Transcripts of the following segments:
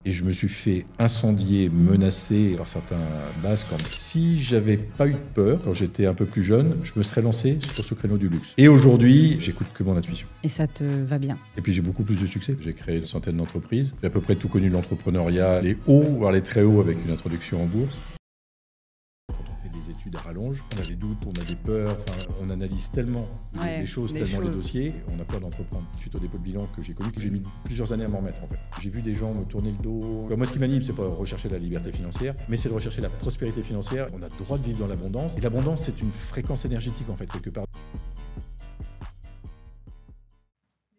Et je me suis fait incendier, menacer par certains Basques. Si j'avais pas eu de peur, quand j'étais un peu plus jeune, je me serais lancé sur ce créneau du luxe. Et aujourd'hui, j'écoute que mon intuition. Et ça te va bien? Et puis j'ai beaucoup plus de succès. J'ai créé une centaine d'entreprises. J'ai à peu près tout connu de l'entrepreneuriat, les hauts, voire les très hauts avec une introduction en bourse. Des études à rallonge, on a des doutes, on a des peurs, on analyse tellement les choses, les dossiers, on a peur d'entreprendre. Suite au dépôt de bilan que j'ai connu, que j'ai mis plusieurs années à m'en remettre en fait. J'ai vu des gens me tourner le dos. Moi, ce qui m'anime, c'est pas rechercher la liberté financière, mais c'est de rechercher la prospérité financière. On a le droit de vivre dans l'abondance, et l'abondance, c'est une fréquence énergétique en fait, quelque part.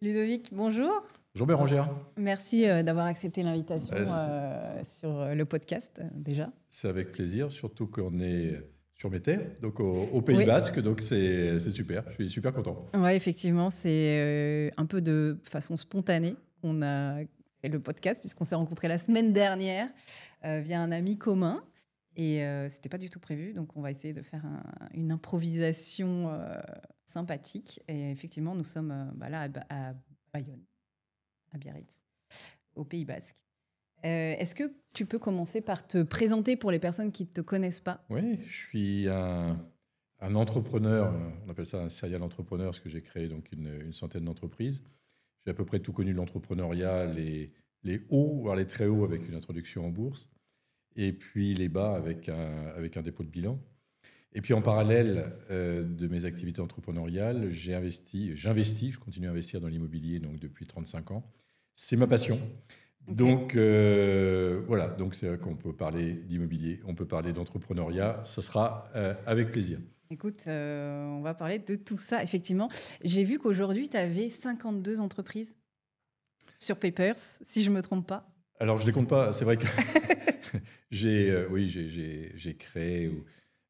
Ludovic, bonjour. Bonjour Bérangère. Merci d'avoir accepté l'invitation sur le podcast déjà. C'est avec plaisir, surtout qu'on est sur mes terres, donc au Pays Basque, donc c'est super, je suis super content. Oui, effectivement, c'est un peu de façon spontanée qu'on a fait le podcast, puisqu'on s'est rencontrés la semaine dernière via un ami commun. Et c'était pas du tout prévu, donc on va essayer de faire une improvisation sympathique. Et effectivement, nous sommes là à Bayonne, à Biarritz, au Pays Basque. Est-ce que tu peux commencer par te présenter pour les personnes qui ne te connaissent pas? Oui, je suis un entrepreneur, on appelle ça un serial entrepreneur, parce que j'ai créé donc une centaine d'entreprises. J'ai à peu près tout connu de l'entrepreneuriat, les hauts, voire les très hauts avec une introduction en bourse, et puis les bas avec un dépôt de bilan. Et puis en parallèle de mes activités entrepreneuriales, j'investis, je continue à investir dans l'immobilier donc depuis 35 ans. C'est ma passion. Okay. Donc voilà, donc c'est vrai qu'on peut parler d'immobilier, on peut parler d'entrepreneuriat, ça sera avec plaisir. Écoute, on va parler de tout ça, effectivement. J'ai vu qu'aujourd'hui, tu avais 52 entreprises sur Papers, si je ne me trompe pas. Alors, je ne les compte pas, c'est vrai que j'ai créé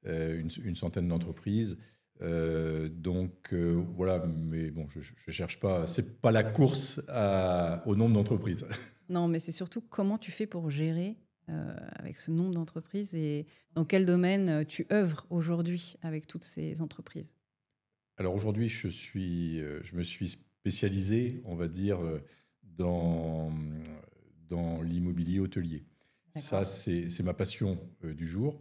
une centaine d'entreprises. Voilà, mais bon, je ne cherche pas, c'est pas la course au nombre d'entreprises. Non, mais c'est surtout comment tu fais pour gérer avec ce nombre d'entreprises et dans quel domaine tu œuvres aujourd'hui avec toutes ces entreprises? Alors aujourd'hui, je me suis spécialisé, on va dire, dans l'immobilier hôtelier. Ça, c'est ma passion du jour.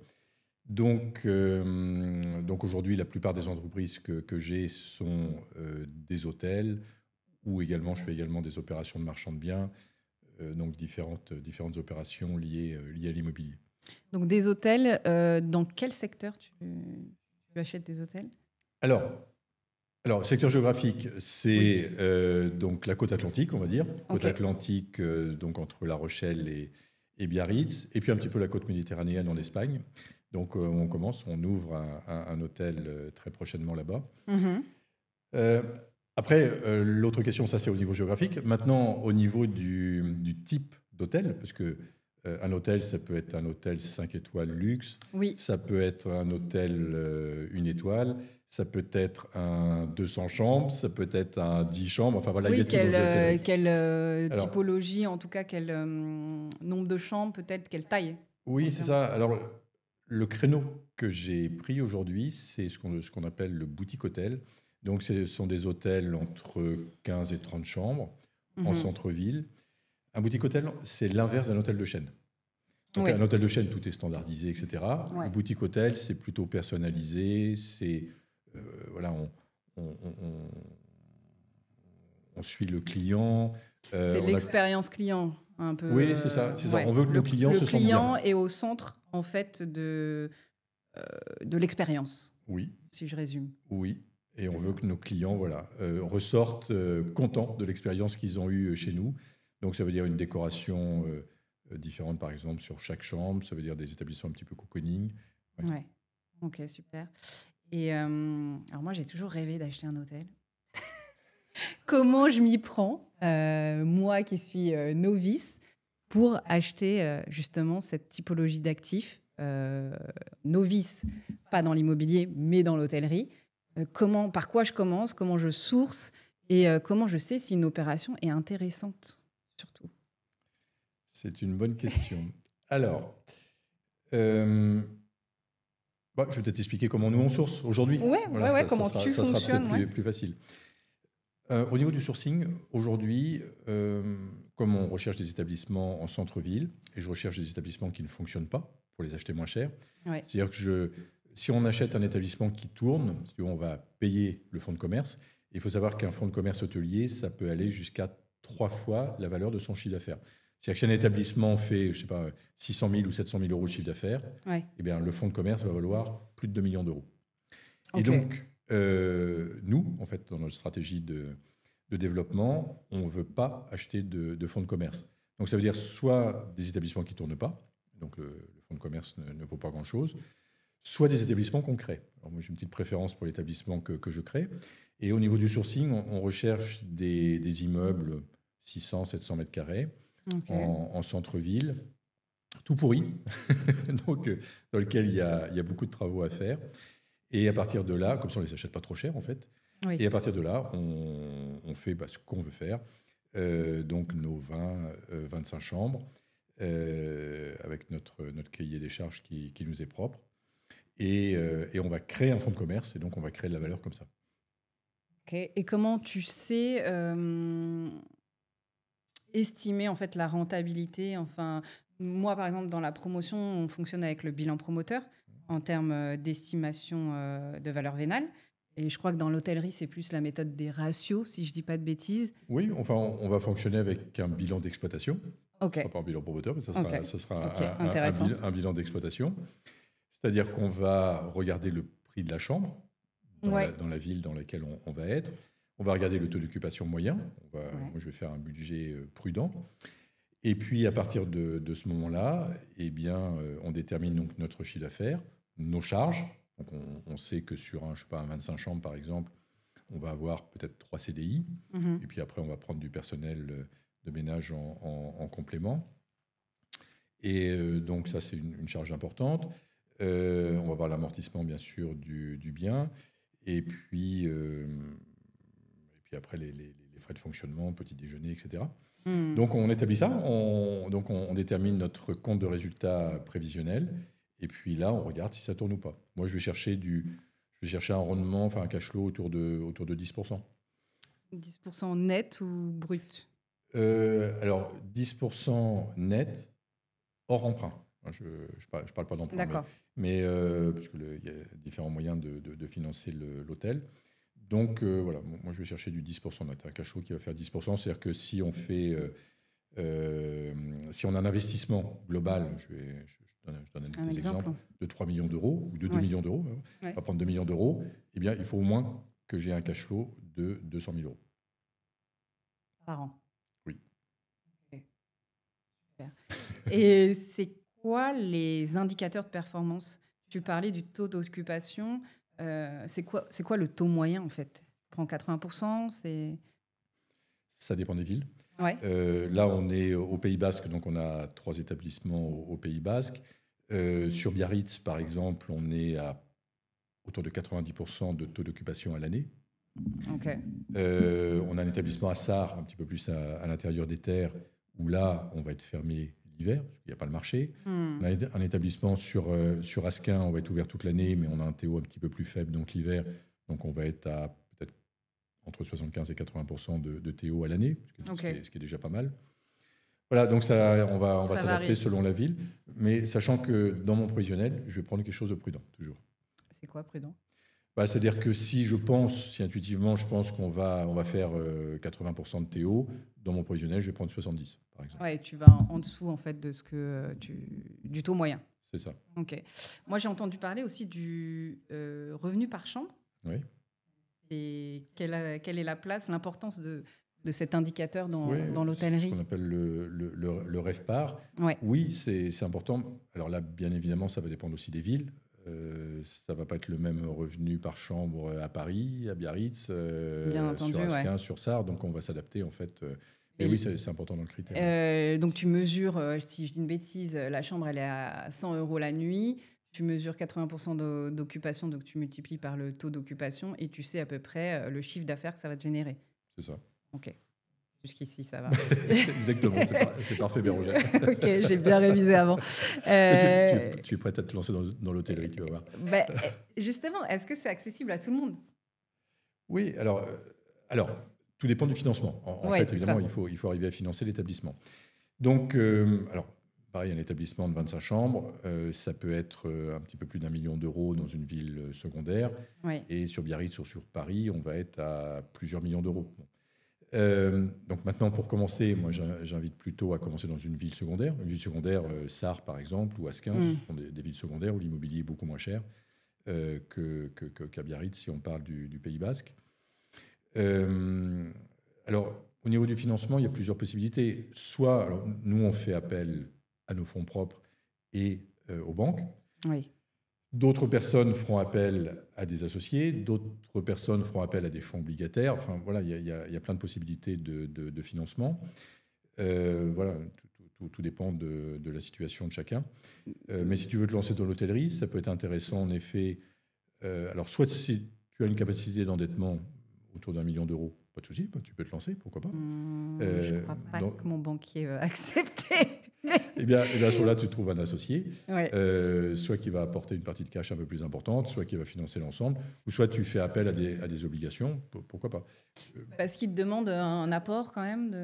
Donc aujourd'hui, la plupart des entreprises que j'ai sont des hôtels ou également, je fais également des opérations de marchand de biens, donc différentes opérations liées à l'immobilier. Donc des hôtels, dans quel secteur tu achètes des hôtels? Alors, secteur géographique, c'est donc la côte atlantique, on va dire. Côte atlantique, donc entre La Rochelle et Biarritz, et puis un petit peu la côte méditerranéenne en Espagne. Donc on ouvre un hôtel très prochainement là-bas. Mm-hmm. Après, l'autre question, ça c'est au niveau géographique. Maintenant, au niveau du type d'hôtel, parce que un hôtel, ça peut être un hôtel 5 étoiles luxe, ça peut être un hôtel 1 étoile, ça peut être un 200 chambres, ça peut être un 10 chambres. Enfin voilà, il y a quelle typologie, en tout cas, quel nombre de chambres, peut-être quelle taille? Oui, c'est ça. Alors, le créneau que j'ai pris aujourd'hui, c'est ce qu'on appelle le boutique hôtel. Donc, ce sont des hôtels entre 15 et 30 chambres en centre-ville. Un boutique hôtel, c'est l'inverse d'un hôtel de chaîne. Donc, un hôtel de chaîne, tout est standardisé, etc. Un boutique hôtel, c'est plutôt personnalisé. C'est voilà, on suit le client. C'est l'expérience client, un peu. Oui, c'est ça. On veut que le client se sente bien. Le client est au centre, en fait, de l'expérience. Oui. Si je résume. Oui. Et on veut que nos clients ressortent contents de l'expérience qu'ils ont eue chez nous. Donc, ça veut dire une décoration différente, par exemple, sur chaque chambre. Ça veut dire des établissements un petit peu cocooning. Ouais. Ok, super. Et alors moi, j'ai toujours rêvé d'acheter un hôtel. Comment je m'y prends, moi qui suis novice, pour acheter justement cette typologie d'actifs, novice, pas dans l'immobilier, mais dans l'hôtellerie. Par quoi je commence, comment je source et comment je sais si une opération est intéressante, surtout? C'est une bonne question. Alors, je vais peut-être expliquer comment nous on source aujourd'hui. Oui, comment tu fonctionnes. Ça sera peut-être plus facile. Au niveau du sourcing, aujourd'hui, comme on recherche des établissements en centre-ville, et je recherche des établissements qui ne fonctionnent pas pour les acheter moins cher, Ouais. c'est-à-dire que si on achète un établissement qui tourne, on va payer le fonds de commerce. Il faut savoir qu'un fonds de commerce hôtelier, ça peut aller jusqu'à 3 fois la valeur de son chiffre d'affaires. C'est-à-dire que si un établissement fait, je sais pas, 600 000 ou 700 000 euros de chiffre d'affaires, Ouais. eh bien, le fonds de commerce va valoir plus de 2 millions d'euros. Et Ok. donc, nous, en fait, dans notre stratégie de développement, on ne veut pas acheter de fonds de commerce. Donc, ça veut dire soit des établissements qui ne tournent pas, donc le fonds de commerce ne vaut pas grand-chose, soit des établissements qu'on crée. Alors, moi, j'ai une petite préférence pour l'établissement que je crée. Et au niveau du sourcing, on recherche des immeubles 600, 700 mètres carrés Ok. en centre-ville, tout pourri, donc, dans lequel il y a beaucoup de travaux à faire. Et à partir de là, comme ça on ne les achète pas trop cher en fait, Oui. et à partir de là, on fait ce qu'on veut faire. Donc nos 25 chambres, avec notre cahier des charges qui nous est propre. Et on va créer un fonds de commerce, et donc on va créer de la valeur comme ça. Ok. Et comment tu sais estimer en fait la rentabilité? Enfin, moi, par exemple, dans la promotion, on fonctionne avec le bilan promoteur en termes d'estimation de valeur vénale. Et je crois que dans l'hôtellerie, c'est plus la méthode des ratios, si je dis pas de bêtises. Oui, enfin, on va fonctionner avec un bilan d'exploitation. Ok. Ce ne sera pas un bilan promoteur, mais ça Ok. sera Ok, intéressant. un bilan d'exploitation. C'est-à-dire qu'on va regarder le prix de la chambre Ouais. dans la ville dans laquelle on va être. On va regarder le taux d'occupation moyen. Ouais. Moi, je vais faire un budget prudent. Et puis, à partir de ce moment-là, eh bien, on détermine donc notre chiffre d'affaires, nos charges. Donc, on sait que sur un 25 chambres, par exemple, on va avoir peut-être 3 CDI. Mhm. Et puis après, on va prendre du personnel de ménage en complément. Et donc, ça, c'est une charge importante. On va avoir l'amortissement, bien sûr, du bien. Et puis après, les frais de fonctionnement, petit déjeuner, etc. Mhm. Donc, on établit ça. On détermine notre compte de résultat prévisionnel. Et puis là, on regarde si ça tourne ou pas. Moi, je vais chercher un rendement, enfin un cash flow autour de 10%. 10% net ou brut? Alors, 10% net hors emprunt. Je ne parle pas d'emprunt, D'accord. mais parce qu'il y a différents moyens de financer l'hôtel. Donc, voilà, moi, je vais chercher du 10% net. Un cash flow qui va faire 10%. C'est-à-dire que si on fait... si on a un investissement global, je donne Un des exemple. exemples, de 3 millions d'euros ou de 2 Ouais. millions d'euros, on Ouais. va prendre 2 millions d'euros, eh bien, il faut au moins que j'ai un cash flow de 200 000 euros. Par an. Oui. Ok. Super. Et c'est quoi les indicateurs de performance? Tu parlais du taux d'occupation. C'est quoi le taux moyen en fait? Tu prends 80%, c'est... Ça dépend des villes. Ouais. Là, on est au Pays Basque, donc on a 3 établissements au Pays Basque. Sur Biarritz, par exemple, on est à autour de 90% de taux d'occupation à l'année. Ok. On a un établissement à Sarre, un petit peu plus à l'intérieur des terres, où là, on va être fermé l'hiver, parce qu'il n'y a pas le marché. Hmm. On a un établissement sur Asquin, on va être ouvert toute l'année, mais on a un TO un petit peu plus faible, donc l'hiver, donc on va être à peut-être entre 75 et 80% de TO à l'année, ce qui est déjà pas mal. Voilà, donc ça, on va s'adapter varie. selon la ville, mais sachant que dans mon provisionnel, je vais prendre quelque chose de prudent, toujours. C'est quoi prudent? C'est-à-dire que si intuitivement, je pense qu'on va faire 80% de TO, dans mon provisionnel, je vais prendre 70, par exemple. Ouais, tu vas en dessous en fait de ce que du taux moyen. C'est ça. Ok. Moi, j'ai entendu parler aussi du revenu par chambre. Oui. Et quelle est la place, l'importance de cet indicateur dans Oui, l'hôtellerie? Ce qu'on appelle le RevPAR. Ouais. Oui, c'est important. Alors là, bien évidemment, ça va dépendre aussi des villes. Ça ne va pas être le même revenu par chambre à Paris, à Biarritz, sur Asquin, sur Sarre. Donc, on va s'adapter, en fait. Mais oui, c'est important dans le critère. Donc, tu mesures, si je dis une bêtise, la chambre, elle est à 100 € la nuit. Tu mesures 80% d'occupation, donc tu multiplies par le taux d'occupation et tu sais à peu près le chiffre d'affaires que ça va te générer. C'est ça. Ok. Jusqu'ici, ça va. Exactement, c'est parfait, Bérangère. Ok, j'ai bien révisé avant. Tu es prête à te lancer dans l'hôtellerie, tu vas voir. Justement, est-ce que c'est accessible à tout le monde? Oui, alors tout dépend du financement. En Ouais, fait, évidemment, il faut arriver à financer l'établissement. Donc, alors, pareil, un établissement de 25 chambres, ça peut être un petit peu plus d'1 million d'euros dans une ville secondaire. Ouais. Et sur Biarritz ou sur Paris, on va être à plusieurs millions d'euros. Bon. Donc maintenant, pour commencer, moi j'invite plutôt à commencer dans une ville secondaire. Une ville secondaire, Sarre par exemple, ou Asquin, ce sont des villes secondaires où l'immobilier est beaucoup moins cher qu'à Biarritz, si on parle du Pays Basque. Alors, au niveau du financement, il y a plusieurs possibilités. Soit, alors, nous, on fait appel à nos fonds propres et aux banques. Oui. D'autres personnes feront appel à des associés, d'autres personnes feront appel à des fonds obligataires. Enfin, voilà, il y a plein de possibilités de financement. Voilà, tout dépend de la situation de chacun. Mais si tu veux te lancer dans l'hôtellerie, ça peut être intéressant, en effet. Alors, soit si tu as une capacité d'endettement autour d'1 million d'euros, pas de souci, tu peux te lancer, pourquoi pas. Je ne crois pas que mon banquier va accepter. Eh bien, à ce moment-là, tu trouves un associé, Ouais. soit qui va apporter une partie de cash un peu plus importante, soit qui va financer l'ensemble, ou soit tu fais appel à des obligations, pourquoi pas. Parce qu'il te demande un apport quand même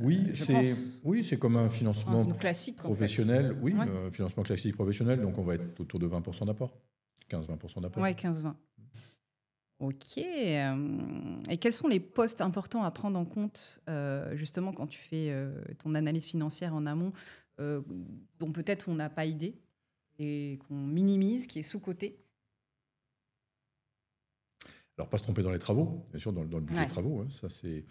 Oui, je pense. c'est comme un financement classique professionnel. En fait. Oui, Ouais. un financement classique professionnel, donc on va être autour de 20% d'apport, 15-20% d'apport. Ouais, 15-20. Ok. Et quels sont les postes importants à prendre en compte, justement, quand tu fais ton analyse financière en amont, dont peut-être on n'a pas idée et qu'on minimise, qui est sous-coté? Alors, pas se tromper dans les travaux, bien sûr, dans le budget Ouais. de travaux, hein, ça c'est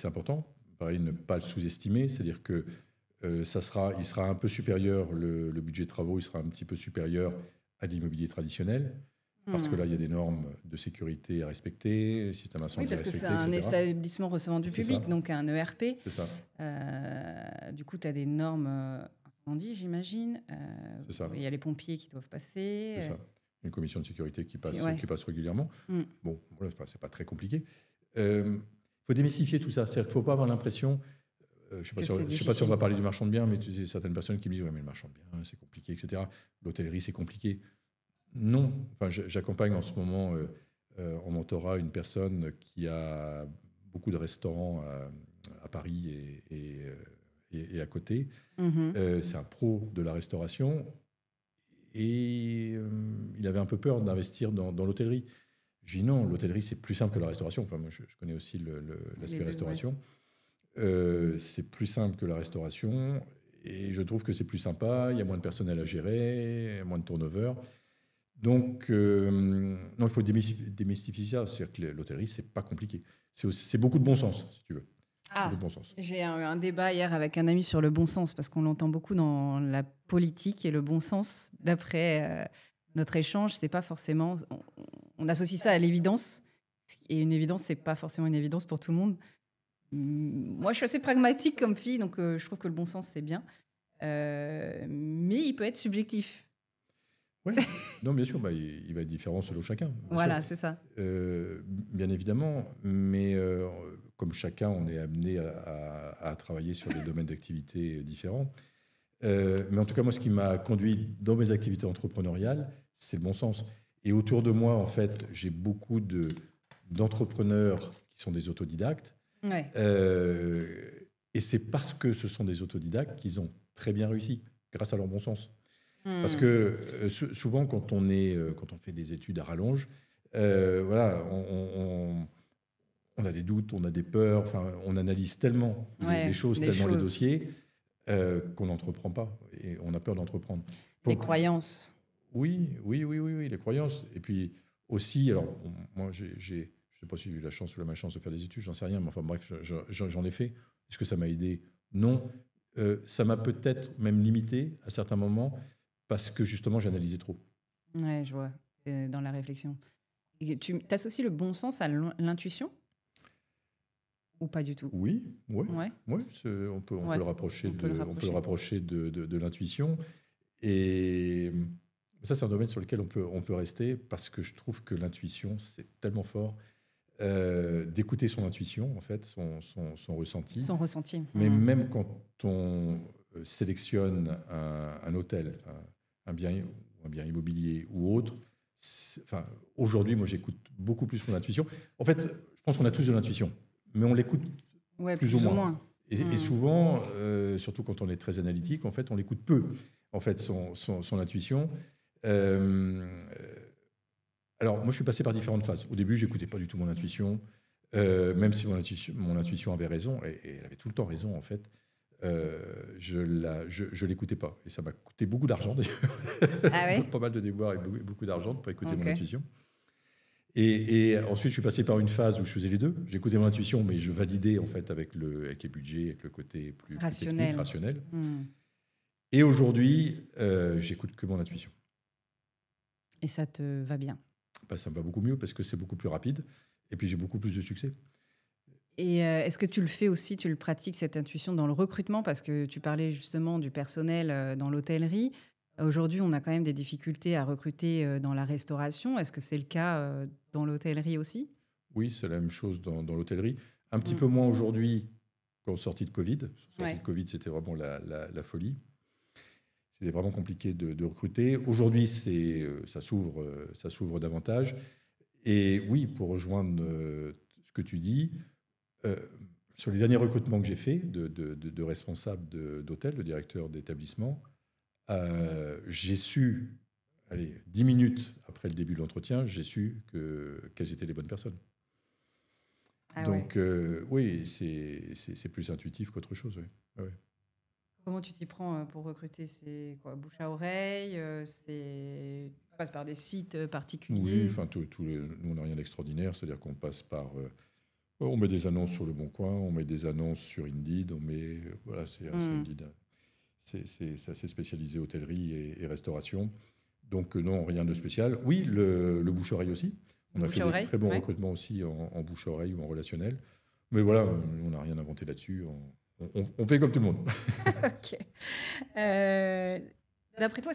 important. Pareil, ne pas le sous-estimer, c'est-à-dire que il sera un peu supérieur, le budget de travaux, il sera un petit peu supérieur à l'immobilier traditionnel, parce que là, il y a des normes de sécurité à respecter, le système incendie Oui, parce à que c'est respecter, un etc. établissement recevant du C'est public, ça. donc un ERP. C'est ça. Du coup, tu as des normes incendie, j'imagine. C'est ça. Il y a les pompiers qui doivent passer. C'est ça. Une commission de sécurité qui passe régulièrement. Bon, voilà, c'est pas très compliqué. Il faut démystifier tout ça. C'est-à-dire qu'il ne faut pas avoir l'impression... je ne sais pas si on va parler du marchand de biens, mais tu sais, certaines personnes qui me disent « Ouais, mais le marchand de biens, c'est compliqué, etc. L'hôtellerie, c'est compliqué. » Non. Enfin, j'accompagne en ce moment en mentorat une personne qui a beaucoup de restaurants à Paris et à côté. C'est un pro de la restauration et il avait un peu peur d'investir dans l'hôtellerie. Je dis non, l'hôtellerie c'est plus simple que la restauration. Enfin, moi je connais aussi l'aspect restauration. Ouais. C'est plus simple que la restauration et je trouve que c'est plus sympa. Il y a moins de personnel à gérer, moins de turnover. Donc, non, il faut démystifier ça. C'est-à-dire que l'hôtellerie, c'est pas compliqué. C'est beaucoup de bon sens, si tu veux. Ah, de bon sens. J'ai eu un débat hier avec un ami sur le bon sens, parce qu'on l'entend beaucoup dans la politique, et le bon sens, d'après notre échange, c'est pas forcément... On associe ça à l'évidence, et une évidence, c'est pas forcément une évidence pour tout le monde. Moi, je suis assez pragmatique comme fille, donc je trouve que le bon sens, c'est bien. Mais il peut être subjectif. Oui, non, bien sûr, il va être différent selon chacun. Voilà, c'est ça. Bien évidemment, mais comme chacun, on est amené à travailler sur des domaines d'activité différents. Mais en tout cas, moi, ce qui m'a conduit dans mes activités entrepreneuriales, c'est le bon sens. Et autour de moi, en fait, j'ai beaucoup d'entrepreneurs qui sont des autodidactes. Ouais. Et c'est parce que ce sont des autodidactes qu'ils ont très bien réussi, grâce à leur bon sens. Parce que souvent, quand on fait des études à rallonge, voilà, on a des doutes, on a des peurs, enfin, on analyse tellement les choses, les dossiers, qu'on n'entreprend pas. Et on a peur d'entreprendre. Les croyances. Oui, les croyances. Et puis aussi, alors, moi, je ne sais pas si j'ai eu la chance ou la malchance de faire des études, j'en sais rien, mais enfin bref, j'en ai fait. Est-ce que ça m'a aidé? Non. Ça m'a peut-être même limité à certains moments, parce que justement, j'analysais trop. Ouais, je vois, dans la réflexion. Et tu associes le bon sens à l'intuition? Ou pas du tout? Oui, on peut le rapprocher de l'intuition. Et ça, c'est un domaine sur lequel on peut rester, parce que je trouve que l'intuition, c'est tellement fort. D'écouter son intuition, en fait, son ressenti. Son ressenti. Mais même quand on sélectionne un hôtel, un bien immobilier ou autre, aujourd'hui, moi, j'écoute beaucoup plus mon intuition. En fait, je pense qu'on a tous de l'intuition, mais on l'écoute plus ou moins. Et souvent, surtout quand on est très analytique, en fait, on l'écoute peu, en fait, son intuition. Alors, moi, je suis passé par différentes phases. Au début, je n'écoutais pas du tout mon intuition, même si mon intuition avait raison, et elle avait tout le temps raison, en fait. Je ne l'écoutais pas. Et ça m'a coûté beaucoup d'argent, d'ailleurs. Ah ouais. Pas mal de déboires et beaucoup d'argent pour écouter mon intuition. Et ensuite, je suis passé par une phase où je faisais les deux. J'écoutais mon intuition, mais je validais en fait avec les budgets, avec le côté plus technique, rationnel. Et aujourd'hui, j'écoute que mon intuition. Et ça te va bien? Ça me va beaucoup mieux parce que c'est beaucoup plus rapide. Et puis, j'ai beaucoup plus de succès. Et est-ce que tu le fais aussi, tu le pratiques, cette intuition, dans le recrutement? Parce que tu parlais justement du personnel dans l'hôtellerie. Aujourd'hui, on a quand même des difficultés à recruter dans la restauration. Est-ce que c'est le cas dans l'hôtellerie aussi? Oui, c'est la même chose dans l'hôtellerie. Un petit peu moins aujourd'hui qu'en sortie de Covid. Sortie de Covid, c'était vraiment la folie. C'était vraiment compliqué de recruter. Aujourd'hui, ça s'ouvre davantage. Et oui, pour rejoindre ce que tu dis, sur les derniers recrutements que j'ai faits de responsables d'hôtel, de directeurs d'établissement, j'ai su, 10 minutes après le début de l'entretien, j'ai su quelles étaient les bonnes personnes. Donc, oui, c'est plus intuitif qu'autre chose. Oui. Ouais. Comment tu t'y prends pour recruter? C'est quoi, bouche à oreille? Tu passes par des sites particuliers? Oui, nous, on n'a rien d'extraordinaire. C'est-à-dire qu'on passe par... on met des annonces sur Le Bon Coin, on met des annonces sur Indeed, c'est Indeed. C'est assez spécialisé hôtellerie et restauration. Donc non, rien de spécial. Oui, le bouche-oreille aussi. On a fait des très bons recrutements aussi en bouche-oreille ou en relationnel. Mais voilà, on n'a rien inventé là-dessus. On fait comme tout le monde. Ok. D'après toi,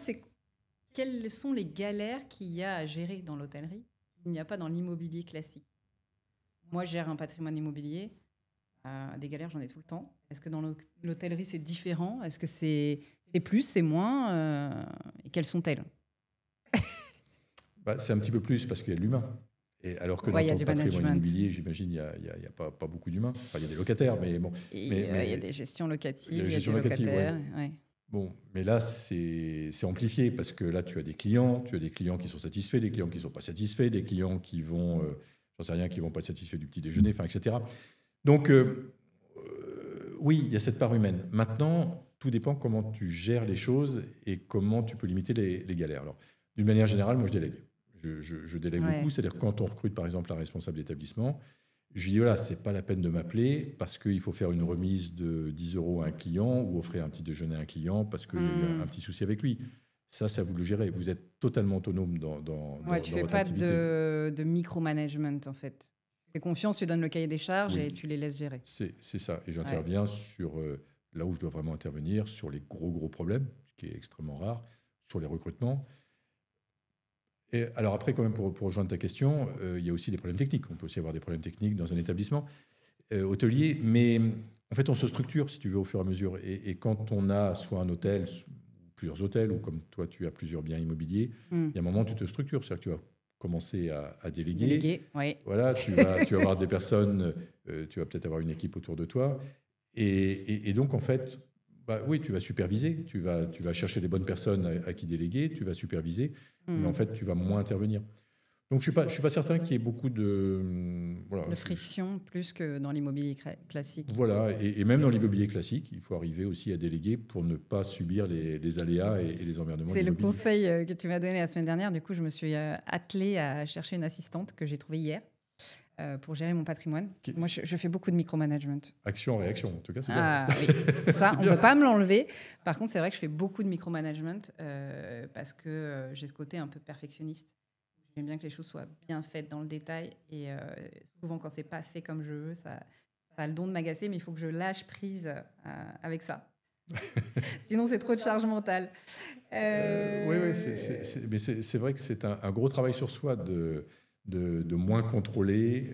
quelles sont les galères qu'il y a à gérer dans l'hôtellerie qu'il n'y a pas dans l'immobilier classique? Moi, je gère un patrimoine immobilier. Des galères, j'en ai tout le temps. Est-ce que dans l'hôtellerie, c'est différent? Est-ce que c'est plus, c'est moins? Et quelles sont-elles? C'est un petit peu plus parce qu'il y a de l'humain. Et alors que dans ton patrimoine immobilier, j'imagine, il n'y a pas beaucoup d'humains. Enfin, il y a des locataires, mais bon. Il y a des gestions locatives, il y a des locataires. Bon, mais là, c'est amplifié parce que là, tu as des clients qui sont satisfaits, des clients qui ne sont pas satisfaits, des clients qui vont, j'en sais rien, qui ne vont pas être satisfaits du petit déjeuner, etc. Donc, oui, il y a cette part humaine. Maintenant, tout dépend comment tu gères les choses et comment tu peux limiter les galères. Alors, d'une manière générale, moi, je délègue. Je délègue beaucoup. C'est-à-dire quand on recrute, par exemple, un responsable d'établissement, je lui dis, voilà, ce n'est pas la peine de m'appeler parce qu'il faut faire une remise de 10 € à un client ou offrir un petit déjeuner à un client parce qu'il y a eu un petit souci avec lui. Ça vous le gérez. Vous êtes totalement autonome dans tu ne fais pas de micromanagement, en fait. Tu fais confiance, tu donnes le cahier des charges et tu les laisses gérer. C'est ça. Et j'interviens sur là où je dois vraiment intervenir, sur les gros problèmes, ce qui est extrêmement rare, sur les recrutements. Et alors après, quand même, pour rejoindre ta question, il y a aussi des problèmes techniques. On peut aussi avoir des problèmes techniques dans un établissement hôtelier. Mais en fait, on se structure, si tu veux, au fur et à mesure. Et quand on a soit un hôtel, plusieurs hôtels, ou comme toi, tu as plusieurs biens immobiliers, il y a un moment où tu te structures. C'est-à-dire que tu vas commencer à déléguer. Voilà, tu vas avoir des personnes, tu vas peut-être avoir une équipe autour de toi. Et donc, en fait, oui, tu vas superviser, tu vas chercher les bonnes personnes à qui déléguer, tu vas superviser, mais en fait, tu vas moins intervenir. Donc, je suis pas certain qu'il y ait beaucoup de friction plus que dans l'immobilier classique. Voilà, et même dans l'immobilier classique, il faut arriver aussi à déléguer pour ne pas subir les aléas et les emmerdements. C'est le conseil que tu m'as donné la semaine dernière. Du coup, je me suis attelée à chercher une assistante que j'ai trouvée hier pour gérer mon patrimoine. Moi, je fais beaucoup de micromanagement. Action-réaction, en tout cas, c'est bien. Oui, ça, on ne peut pas me l'enlever. Par contre, c'est vrai que je fais beaucoup de micromanagement parce que j'ai ce côté un peu perfectionniste. J'aime bien que les choses soient bien faites dans le détail. Et souvent, quand ce n'est pas fait comme je veux, ça a le don de m'agacer, mais il faut que je lâche prise avec ça. Sinon, c'est trop de charge mentale. Oui, mais c'est vrai que c'est un gros travail sur soi de moins contrôler.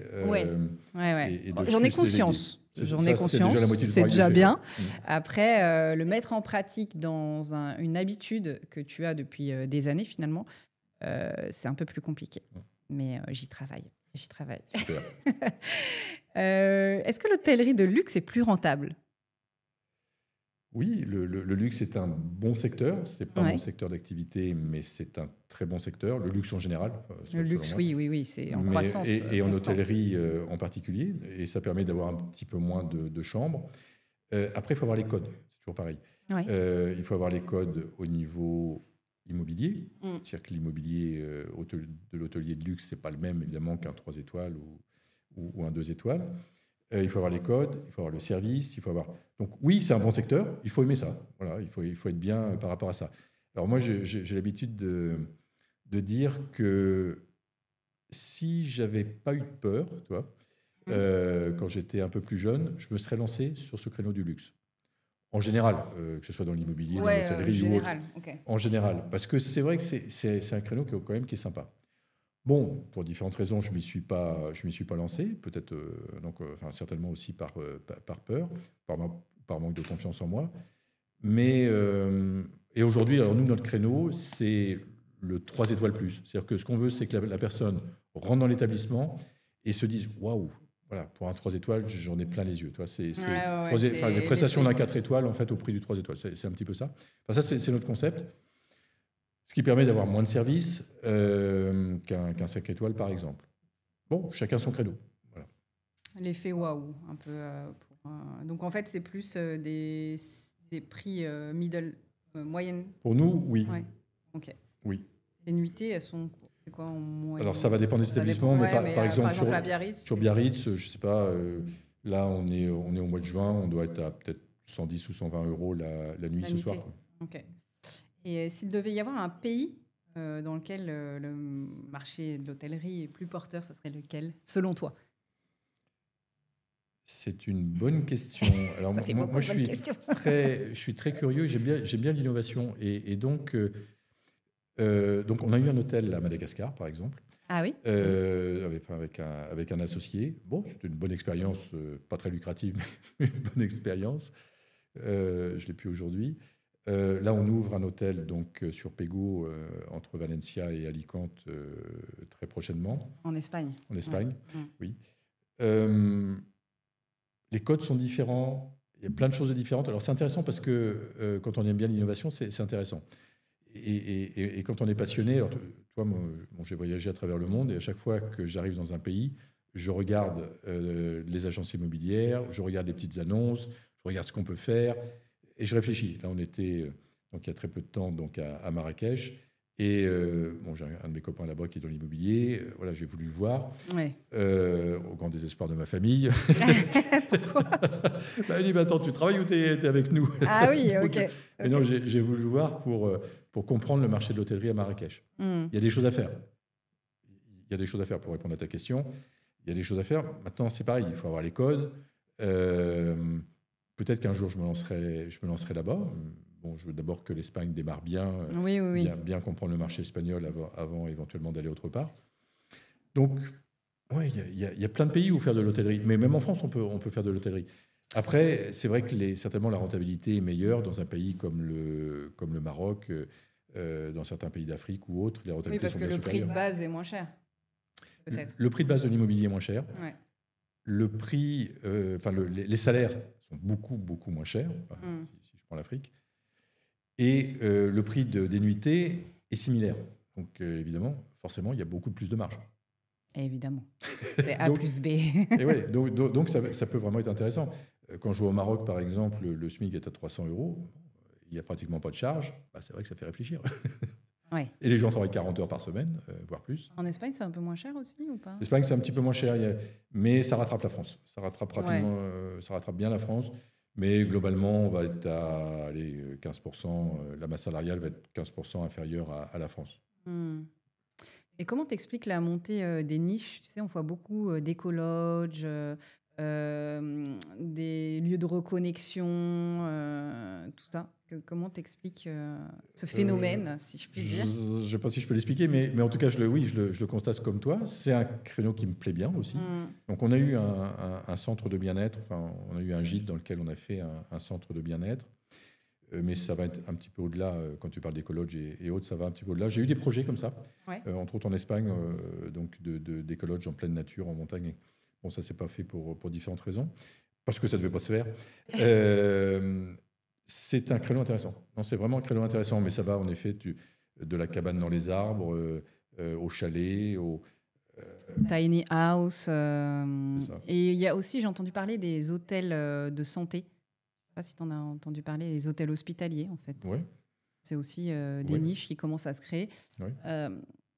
J'en ai conscience. C'est déjà bien. Après, le mettre en pratique dans une habitude que tu as depuis des années, finalement, c'est un peu plus compliqué. Mais j'y travaille. J'y travaille. Super. Est-ce que l'hôtellerie de luxe est plus rentable? Oui, le luxe est un bon secteur. Ce n'est pas Ouais. mon secteur d'activité, mais c'est un très bon secteur. Le luxe en général. Le luxe, selon moi. oui, c'est en Mais- croissance. et en constante. hôtellerie en particulier. Et ça permet d'avoir un petit peu moins de chambres. Après, il faut avoir les codes. C'est toujours pareil. Ouais. Il faut avoir les codes au niveau immobilier. Mm. C'est-à-dire que l'immobilier de l'hôtelier de luxe, ce n'est pas le même, évidemment, qu'un 3 étoiles ou un 2 étoiles. Il faut avoir les codes, il faut avoir le service, il faut avoir... Donc oui, c'est un bon secteur, il faut aimer ça. Voilà, il faut être bien par rapport à ça. Alors moi, j'ai l'habitude de dire que si j'avais pas eu de peur, tu vois, quand j'étais un peu plus jeune, je me serais lancé sur ce créneau du luxe. En général, que ce soit dans l'immobilier, dans l'hôtellerie ou autre. général. Ok. En général, parce que c'est vrai que c'est un créneau quand même qui est sympa. Bon, pour différentes raisons, je m'y suis pas lancé, peut-être, enfin, certainement aussi par peur, par manque de confiance en moi. Mais et aujourd'hui, alors nous, notre créneau, c'est le 3 étoiles plus. C'est-à-dire que ce qu'on veut, c'est que la personne rentre dans l'établissement et se dise waouh, voilà, pour un 3 étoiles, j'en ai plein les yeux. Toi, c'est les prestations d'un 4 étoiles en fait au prix du 3 étoiles. C'est un petit peu ça. Enfin, ça, c'est notre concept. Ce qui permet d'avoir moins de services qu'un 5 étoiles, par exemple. Bon, chacun son créneau. Voilà. L'effet waouh, un peu. Donc en fait, c'est plus des prix moyenne. Pour nous, oui. Ouais. Ok. Oui. Les nuitées, elles sont c'est quoi en moyenne? Alors ça va dépendre des établissements, dépend, mais par exemple à Biarritz, sur Biarritz, je ne sais pas, là on est au mois de juin, on doit être à peut-être 110 ou 120 euros la nuit ce soir. Ok. Et s'il devait y avoir un pays dans lequel le marché de l'hôtellerie est plus porteur, ça serait lequel, selon toi? C'est une bonne question. Alors Ça fait moi, beaucoup de bonnes questions. je suis très curieux, j'aime bien l'innovation. Et donc on a eu un hôtel à Madagascar, par exemple. Ah oui. Avec un associé. Bon, c'était une bonne expérience, pas très lucrative, mais une bonne expérience. Je ne l'ai plus aujourd'hui. Là, on ouvre un hôtel donc, sur Pego, entre Valencia et Alicante, très prochainement. En Espagne. En Espagne, ouais. Oui. Les codes sont différents. Il y a plein de choses différentes. Alors, c'est intéressant parce que quand on aime bien l'innovation, c'est intéressant. Et quand on est passionné, alors, toi, j'ai voyagé à travers le monde et à chaque fois que j'arrive dans un pays, je regarde les agences immobilières, je regarde les petites annonces, je regarde ce qu'on peut faire et je réfléchis. Là, on était donc, il y a très peu de temps donc, à Marrakech et j'ai un de mes copains là-bas qui est dans l'immobilier. Voilà, j'ai voulu le voir, au grand désespoir de ma famille. Pourquoi? Il dit, attends, tu travailles ou tu es avec nous? Ah oui, ok. Mais non, j'ai voulu le voir pour comprendre le marché de l'hôtellerie à Marrakech. Il y a des choses à faire. Il y a des choses à faire pour répondre à ta question. Il y a des choses à faire. Maintenant, c'est pareil, il faut avoir les codes. Peut-être qu'un jour, je me lancerai là-bas. Bon, je veux d'abord que l'Espagne démarre bien, bien comprendre le marché espagnol avant éventuellement d'aller autre part. Donc, ouais, il y a plein de pays où faire de l'hôtellerie. Mais même en France, on peut faire de l'hôtellerie. Après, c'est vrai que certainement la rentabilité est meilleure dans un pays comme le Maroc, dans certains pays d'Afrique ou autres. Les rentabilités sont bien supérieures. Parce que le prix de base est moins cher, peut-être. Le prix de base de l'immobilier est moins cher. Ouais. Le prix, les salaires sont beaucoup, beaucoup moins chers, si je prends l'Afrique. Et le prix des nuitées est similaire. Donc, évidemment, forcément, il y a beaucoup plus de marge. Évidemment. C'est A plus B. Et ouais, donc ça peut vraiment être intéressant. Quand je vais au Maroc, par exemple, le SMIC est à 300 €. Il n'y a pratiquement pas de charge. C'est vrai que ça fait réfléchir. Ouais. Et les gens travaillent 40 heures par semaine, voire plus. En Espagne, c'est un peu moins cher aussi ou pas? L'Espagne, c'est un petit peu moins cher, mais ça rattrape la France. Ça rattrape rapidement, ça rattrape bien la France. Mais globalement, on va être à 15%. La masse salariale va être 15% inférieure à la France. Et comment t'expliques la montée des niches? Tu sais, on voit beaucoup d'écologes, des lieux de reconnexion, tout ça. Comment t'expliques ce phénomène, si je puis dire? Je ne sais pas si je peux l'expliquer, mais en tout cas, je le constate comme toi. C'est un créneau qui me plaît bien aussi. Donc, on a eu un centre de bien-être, on a eu un gîte dans lequel on a fait un centre de bien-être. Mais ça va être un petit peu au-delà, quand tu parles d'écologe et autres, ça va un petit peu au-delà. J'ai eu des projets comme ça, entre autres en Espagne, donc d'écologe en pleine nature, en montagne. Bon, ça ne s'est pas fait pour différentes raisons, parce que ça ne devait pas se faire. C'est un créneau intéressant. Non, c'est vraiment un créneau intéressant, mais ça va en effet de la cabane dans les arbres, au chalet, Tiny house. C'est ça. Et il y a aussi, j'ai entendu parler des hôtels de santé. Je ne sais pas si tu en as entendu parler, les hôtels hospitaliers, en fait. Ouais. C'est aussi des niches qui commencent à se créer. Ouais.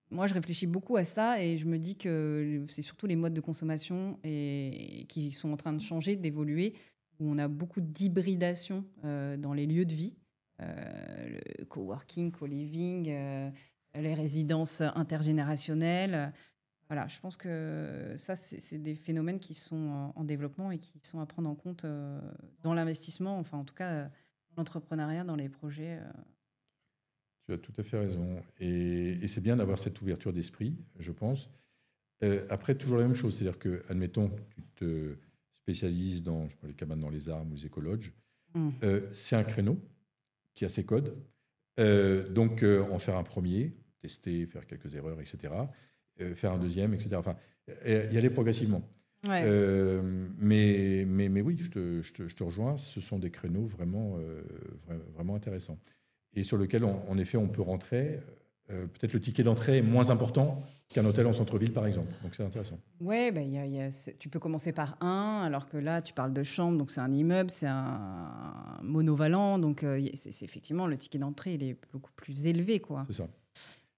Moi, je réfléchis beaucoup à ça et je me dis que c'est surtout les modes de consommation qui sont en train de changer, d'évoluer, où on a beaucoup d'hybridation dans les lieux de vie. Le coworking, co-living, les résidences intergénérationnelles. Voilà, je pense que ça, c'est des phénomènes qui sont en développement et qui sont à prendre en compte dans l'investissement, enfin en tout cas l'entrepreneuriat dans les projets. Tu as tout à fait raison. Et c'est bien d'avoir cette ouverture d'esprit, je pense. Après, toujours la même chose. C'est-à-dire que, admettons, tu te spécialises dans les cabanes dans les arbres ou les écologes. C'est un créneau qui a ses codes. Donc, en faire un premier, tester, faire quelques erreurs, etc. Faire un deuxième, etc. Enfin, y aller progressivement. Ouais. Mais oui, je te rejoins. Ce sont des créneaux vraiment, vraiment intéressants. Et sur lequel, en effet, on peut rentrer. Peut-être le ticket d'entrée est moins important qu'un hôtel en centre-ville, par exemple. Donc, c'est intéressant. Oui, tu peux commencer par un, alors que là, tu parles de chambre, donc c'est un immeuble, c'est un monovalent. Donc, c'est effectivement, le ticket d'entrée, il est beaucoup plus élevé, quoi. C'est ça.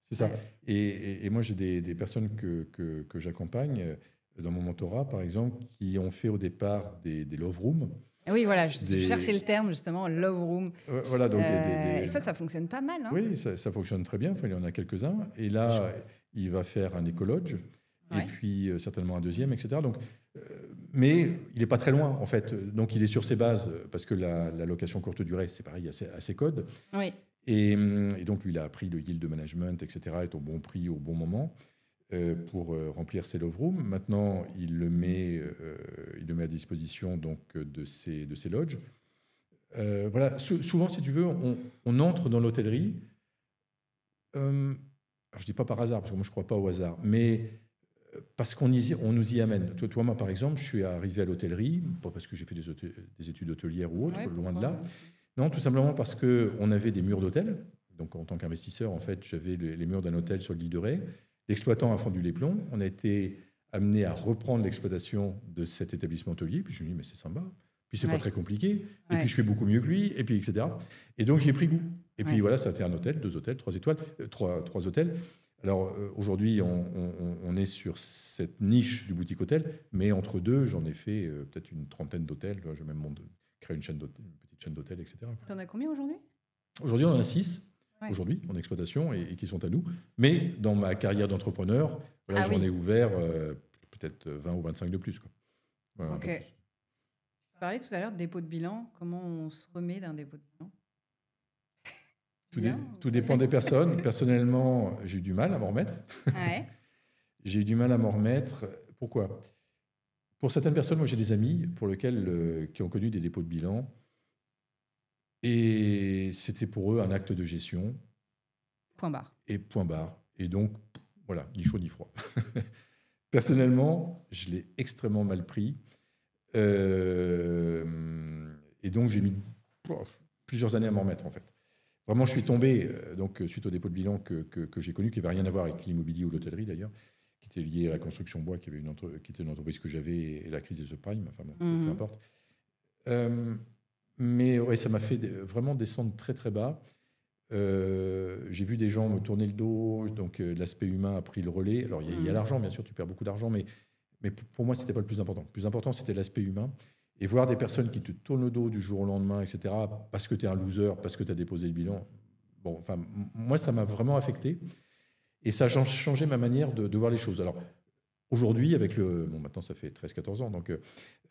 C'est ça. Et moi, j'ai des personnes que j'accompagne dans mon mentorat, par exemple, qui ont fait au départ des love rooms. Oui, voilà, je cherchais le terme, justement, love room. Voilà, donc et ça fonctionne pas mal. Hein. Oui, ça fonctionne très bien. Enfin, il y en a quelques-uns. Et là, il va faire un écolodge, et puis certainement un deuxième, etc. Donc, mais il n'est pas très loin, en fait. Donc, il est sur ses bases, parce que la location courte durée, c'est pareil, il y a ses codes. Oui. Et donc, lui, il a appris le yield management, etc., est au bon prix, au bon moment, pour remplir ses love rooms. Maintenant, il le met à disposition donc, de ses lodges. Voilà. Souvent, si tu veux, on entre dans l'hôtellerie. Je ne dis pas par hasard, parce que moi, je ne crois pas au hasard, mais parce qu'on nous y amène. Toi, moi, par exemple, je suis arrivé à l'hôtellerie, pas parce que j'ai fait des études hôtelières ou autres, loin de là. Non, tout simplement parce qu'on avait des murs d'hôtel. Donc, en tant qu'investisseur, en fait, j'avais les murs d'un hôtel sur le lit de Ré. L'exploitant a fondu les plombs. On a été amené à reprendre l'exploitation de cet établissement hôtelier. Puis je me dis, mais c'est sympa. Puis c'est pas très compliqué. Et puis je fais beaucoup mieux que lui. Et puis, etc. Et donc, j'y ai pris goût. Et puis voilà, ça a été un hôtel, 2 hôtels, 3 étoiles, 3 hôtels. Alors, aujourd'hui, on est sur cette niche du boutique-hôtel. Mais entre deux, j'en ai fait peut-être une trentaine d'hôtels. Je vais même créer une petite chaîne d'hôtels, etc. Tu en as combien aujourd'hui ? Aujourd'hui, on en a 6. Aujourd'hui, en exploitation et qui sont à nous. Mais dans ma carrière d'entrepreneur, voilà, j'en ai ouvert peut-être 20 ou 25 de plus. Quoi. Voilà, ok. Tu parlais tout à l'heure de dépôt de bilan. Comment on se remet d'un dépôt de bilan ? Tout dépend des personnes. Personnellement, j'ai eu du mal à m'en remettre. J'ai eu du mal à m'en remettre. Pourquoi ? Pour certaines personnes, moi j'ai des amis qui ont connu des dépôts de bilan. Et c'était pour eux un acte de gestion. Point barre. Et point barre. Et donc, voilà, ni chaud ni froid. Personnellement, je l'ai extrêmement mal pris. Et donc, j'ai mis plusieurs années à m'en remettre, en fait. Vraiment, je suis tombé, donc, suite au dépôt de bilan que j'ai connu, qui n'avait rien à voir avec l'immobilier ou l'hôtellerie, d'ailleurs, qui était lié à la construction bois, qui était une entreprise que j'avais, et la crise des subprimes, enfin bon, peu importe. Mais ouais, ça m'a fait vraiment descendre très très bas. J'ai vu des gens me tourner le dos, donc l'aspect humain a pris le relais. Alors il y a l'argent, bien sûr, tu perds beaucoup d'argent, mais pour moi, c'était pas le plus important. Le plus important, c'était l'aspect humain. Et voir des personnes qui te tournent le dos du jour au lendemain, etc., parce que tu es un loser, parce que tu as déposé le bilan. Bon, enfin, moi, ça m'a vraiment affecté. Et ça a changé ma manière de voir les choses. Alors, aujourd'hui, maintenant, ça fait 13-14 ans, donc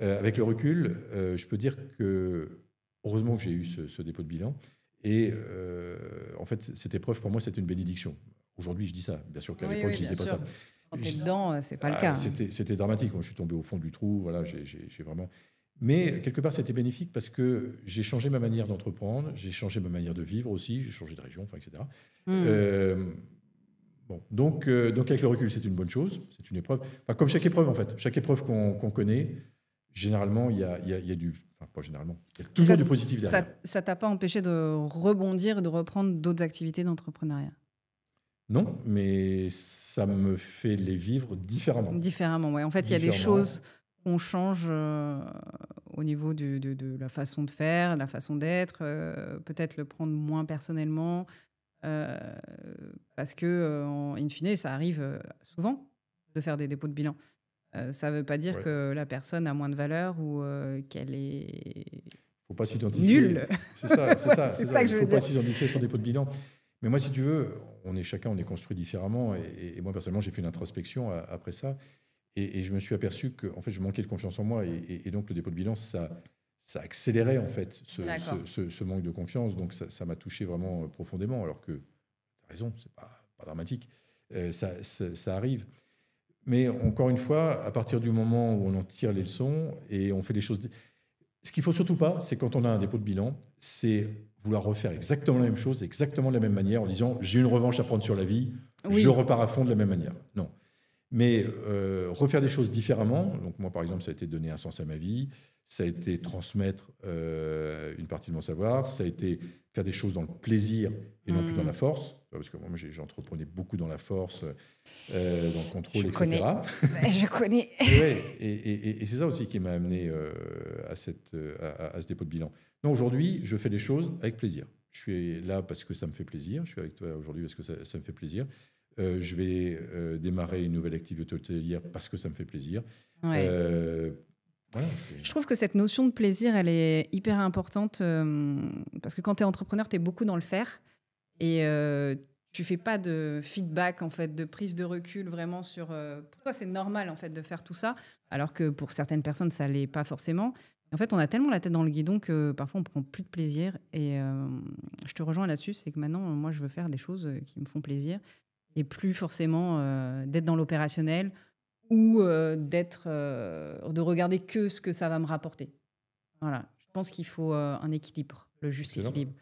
avec le recul, je peux dire que heureusement que j'ai eu ce dépôt de bilan. Et en fait, cette épreuve, pour moi, c'était une bénédiction. Aujourd'hui, je dis ça. Bien sûr qu'à l'époque, je ne disais pas ça. Quand tu es dedans, ce n'est pas le cas. C'était dramatique. Moi, je suis tombé au fond du trou. Voilà, j'ai vraiment... Mais quelque part, c'était bénéfique parce que j'ai changé ma manière d'entreprendre, j'ai changé ma manière de vivre aussi, j'ai changé de région, enfin, etc. Bon, donc avec le recul, c'est une bonne chose, c'est une épreuve. Enfin, comme chaque épreuve, en fait. Chaque épreuve qu'on connaît, généralement, il y a du... Enfin, pas généralement, il y a toujours du positif derrière. Ça t'a pas empêché de rebondir et de reprendre d'autres activités d'entrepreneuriat? Non, mais ça me fait les vivre différemment. Différemment, oui. En fait, il y a des choses qu'on change au niveau de la façon de faire, la façon d'être, peut-être le prendre moins personnellement, parce que, in fine, ça arrive souvent de faire des dépôts de bilan. Ça ne veut pas dire que la personne a moins de valeur ou qu'elle est faut pas s'identifier. Nulle. C'est ça, c'est ça. C'est ça que je veux dire. Il ne faut pas s'identifier sur des dépôts de bilan. Mais moi, si tu veux, on est construit différemment. Et moi, personnellement, j'ai fait une introspection après ça. Et je me suis aperçu que en fait, je manquais de confiance en moi. Et donc, le dépôt de bilan, ça accélérait en fait ce manque de confiance. Donc, ça m'a touché vraiment profondément. Alors que, tu as raison, ce n'est pas dramatique. Ça arrive. Mais encore une fois, à partir du moment où on en tire les leçons et on fait les choses... Ce qu'il ne faut surtout pas, c'est quand on a un dépôt de bilan, c'est vouloir refaire exactement la même chose, exactement de la même manière, en disant « j'ai une revanche à prendre sur la vie, je repars à fond de la même manière ». Non. Mais refaire des choses différemment. Donc moi, par exemple, ça a été donner un sens à ma vie, ça a été transmettre une partie de mon savoir, ça a été faire des choses dans le plaisir et non plus dans la force. Parce que moi, j'entreprenais beaucoup dans la force, dans le contrôle, etc. Je connais. Et c'est ça aussi qui m'a amené à ce dépôt de bilan. Non, aujourd'hui, je fais les choses avec plaisir. Je suis là parce que ça me fait plaisir. Je suis avec toi aujourd'hui parce que ça me fait plaisir. Je vais démarrer une nouvelle activité hôtelière parce que ça me fait plaisir. Ouais. Voilà. Je trouve que cette notion de plaisir, elle est hyper importante parce que quand tu es entrepreneur, tu es beaucoup dans le faire et tu fais pas de feedback, en fait, de prise de recul vraiment sur... pour toi, c'est normal en fait, de faire tout ça, alors que pour certaines personnes, ça ne l'est pas forcément. En fait, on a tellement la tête dans le guidon que parfois, on ne prend plus de plaisir. Et je te rejoins là-dessus, c'est que maintenant, moi, je veux faire des choses qui me font plaisir et plus forcément d'être dans l'opérationnel ou de regarder que ce que ça va me rapporter. Voilà. Je pense qu'il faut un équilibre, le juste équilibre.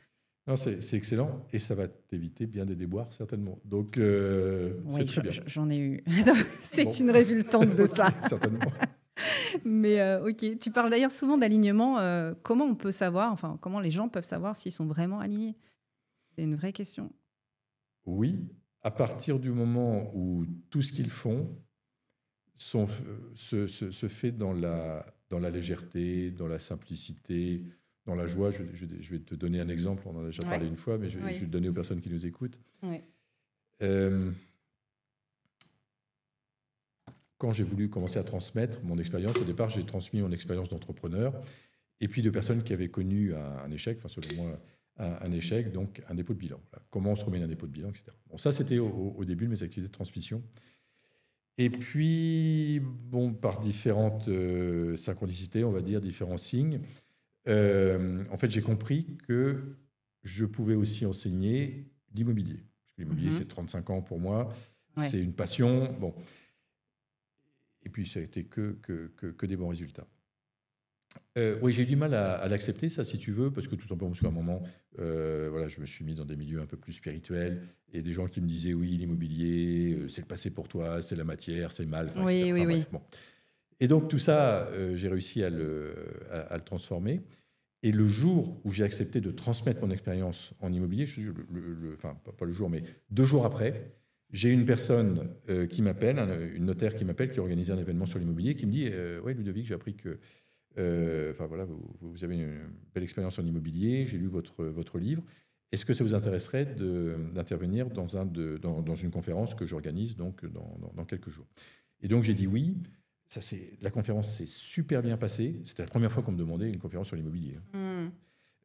Non, c'est excellent et ça va t'éviter bien des déboires, certainement. Donc, oui, j'en ai eu. C'était une résultante de ça. Certainement. Mais ok, tu parles d'ailleurs souvent d'alignement. Comment on peut savoir, enfin, comment les gens peuvent savoir s'ils sont vraiment alignés? C'est une vraie question. Oui, à partir du moment où tout ce qu'ils font se fait dans la légèreté, dans la simplicité, dans la joie. Je vais te donner un exemple, on en a déjà parlé une fois, mais je vais le donner aux personnes qui nous écoutent. Ouais. Quand j'ai voulu commencer à transmettre mon expérience, au départ, j'ai transmis mon expérience d'entrepreneur et puis de personnes qui avaient connu un échec, enfin selon moi un échec, donc un dépôt de bilan. Voilà. Comment on se remet un dépôt de bilan, etc. Bon, ça, c'était au début de mes activités de transmission. Et puis, bon, par différentes synchronicités, on va dire, différents signes, en fait, j'ai compris que je pouvais aussi enseigner l'immobilier. L'immobilier, c'est 35 ans pour moi, c'est une passion. Bon. Et puis, ça a été que des bons résultats. Oui, j'ai eu du mal à l'accepter, ça, si tu veux, parce que tout simplement, parce qu'à un moment, voilà, je me suis mis dans des milieux un peu plus spirituels, et des gens qui me disaient, oui, l'immobilier, c'est le passé pour toi, c'est la matière, c'est mal. Enfin, oui. Bref, bon. Et donc, tout ça, j'ai réussi à le transformer. Et le jour où j'ai accepté de transmettre mon expérience en immobilier, enfin, pas le jour, mais 2 jours après, j'ai une personne qui m'appelle, une notaire qui m'appelle, qui a organisé un événement sur l'immobilier, qui me dit ouais, Ludovic, j'ai appris que voilà, vous avez une belle expérience en immobilier, j'ai lu votre livre. Est-ce que ça vous intéresserait d'intervenir dans une conférence que j'organise donc dans quelques jours? Et donc j'ai dit oui. La conférence s'est super bien passée. C'était la première fois qu'on me demandait une conférence sur l'immobilier.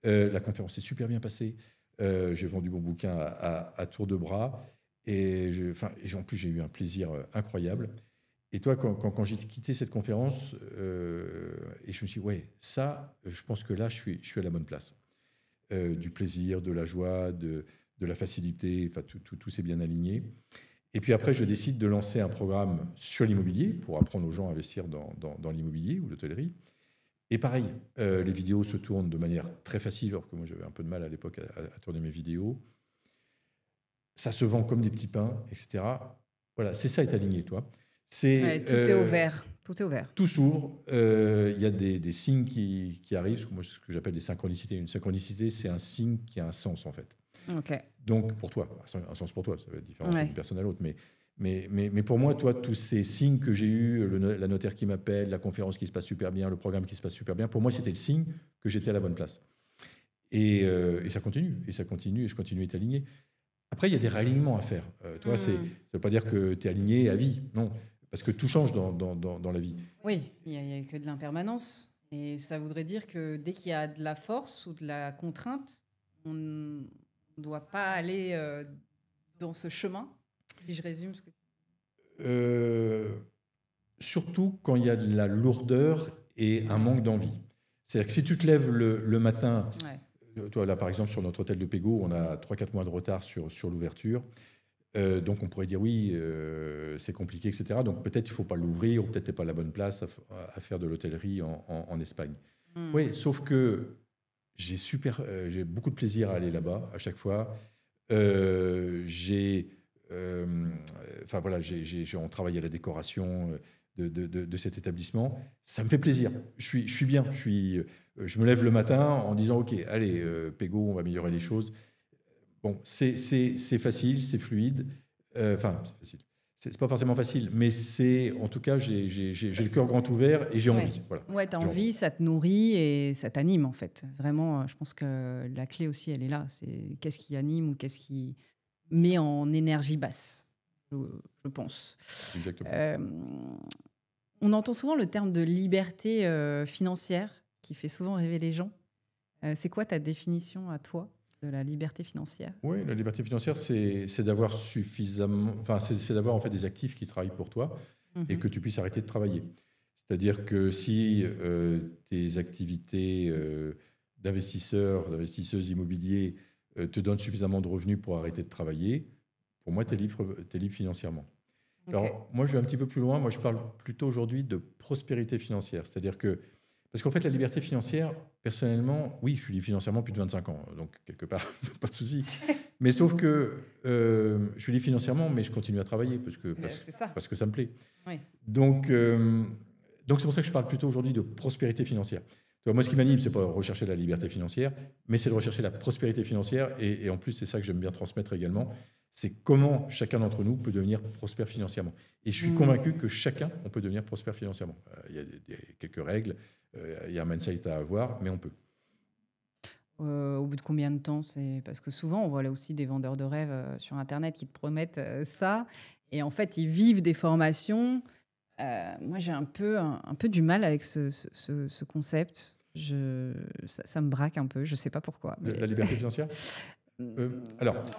La conférence s'est super bien passée. J'ai vendu mon bouquin à tour de bras. Et en plus, j'ai eu un plaisir incroyable. Et toi, quand j'ai quitté cette conférence, et je me suis dit, ouais, ça, je pense que là, je suis à la bonne place. Du plaisir, de la joie, de la facilité, enfin, tout s'est bien aligné. Et puis après, je décide de lancer un programme sur l'immobilier pour apprendre aux gens à investir dans l'immobilier ou l'hôtellerie. Et pareil, les vidéos se tournent de manière très facile, alors que moi j'avais un peu de mal à l'époque à tourner mes vidéos. Ça se vend comme des petits pains, etc. Voilà, c'est ça, être aligné, toi. Tout est ouvert. Tout est ouvert. Tout s'ouvre. Il y a des signes qui arrivent, ce que j'appelle des synchronicités. Une synchronicité, c'est un signe qui a un sens, en fait. Okay. Donc, pour toi, un sens pour toi, ça va être différent d'une personne à l'autre. Mais pour moi, toi, tous ces signes que j'ai eus, la notaire qui m'appelle, la conférence qui se passe super bien, le programme qui se passe super bien, pour moi, c'était le signe que j'étais à la bonne place. Et ça continue, et je continue à être aligné. Après, il y a des réalignements à faire. Ça ne veut pas dire que tu es aligné à vie, non. Parce que tout change dans la vie. Oui, il n'y a que de l'impermanence. Et ça voudrait dire que dès qu'il y a de la force ou de la contrainte, on ne doit pas aller dans ce chemin. Si je résume ce que... Surtout quand il y a de la lourdeur et un manque d'envie. C'est-à-dire que si tu te lèves le matin... Toi, là, par exemple, sur notre hôtel de Pégo, on a 3-4 mois de retard sur l'ouverture. Donc, on pourrait dire oui, c'est compliqué, etc. Donc, peut-être il ne faut pas l'ouvrir, ou peut-être tu n'es pas la bonne place à faire de l'hôtellerie en Espagne. Oui, sauf que j'ai beaucoup de plaisir à aller là-bas à chaque fois. On travaille à la décoration de cet établissement. Ça me fait plaisir. Je suis bien. Je me lève le matin en disant ok, allez, Pégo, on va améliorer les choses. Bon, c'est facile, c'est fluide. C'est facile. C'est pas forcément facile, mais en tout cas, j'ai le cœur grand ouvert et j'ai envie. Voilà. Ouais, tu as envie, ça te nourrit et ça t'anime en fait. Vraiment, je pense que la clé aussi, elle est là. C'est qu'est-ce qui anime ou qu'est-ce qui met en énergie basse, je pense. Exactement. On entend souvent le terme de liberté financière qui fait souvent rêver les gens. C'est quoi ta définition à toi de la liberté financière? Oui, la liberté financière, c'est d'avoir suffisamment, c'est d'avoir en fait des actifs qui travaillent pour toi et que tu puisses arrêter de travailler. C'est-à-dire que si tes activités d'investisseuses immobiliers te donnent suffisamment de revenus pour arrêter de travailler, pour moi, tu es libre financièrement. Okay. Alors, moi, je vais un petit peu plus loin. Moi, je parle plutôt aujourd'hui de prospérité financière. C'est-à-dire que parce qu'en fait, la liberté financière, personnellement, oui, je suis libre financièrement plus de 25 ans, donc quelque part, pas de souci. Mais sauf que je suis libre financièrement, mais je continue à travailler parce que ça me plaît. Oui. Donc, c'est pour ça que je parle plutôt aujourd'hui de prospérité financière. Moi, ce qui m'anime, c'est pas rechercher la liberté financière, mais c'est de rechercher la prospérité financière. Et en plus, c'est ça que j'aime bien transmettre également. C'est comment chacun d'entre nous peut devenir prospère financièrement. Et je suis convaincu que chacun, on peut devenir prospère financièrement. Il y a quelques règles. Il y a un mindset à avoir, mais on peut. Au bout de combien de temps? Parce que souvent, on voit là aussi des vendeurs de rêves sur Internet qui te promettent ça. Et en fait, ils vivent des formations. Moi, j'ai un peu du mal avec ce concept. Ça me braque un peu. Je ne sais pas pourquoi. Mais... La liberté financière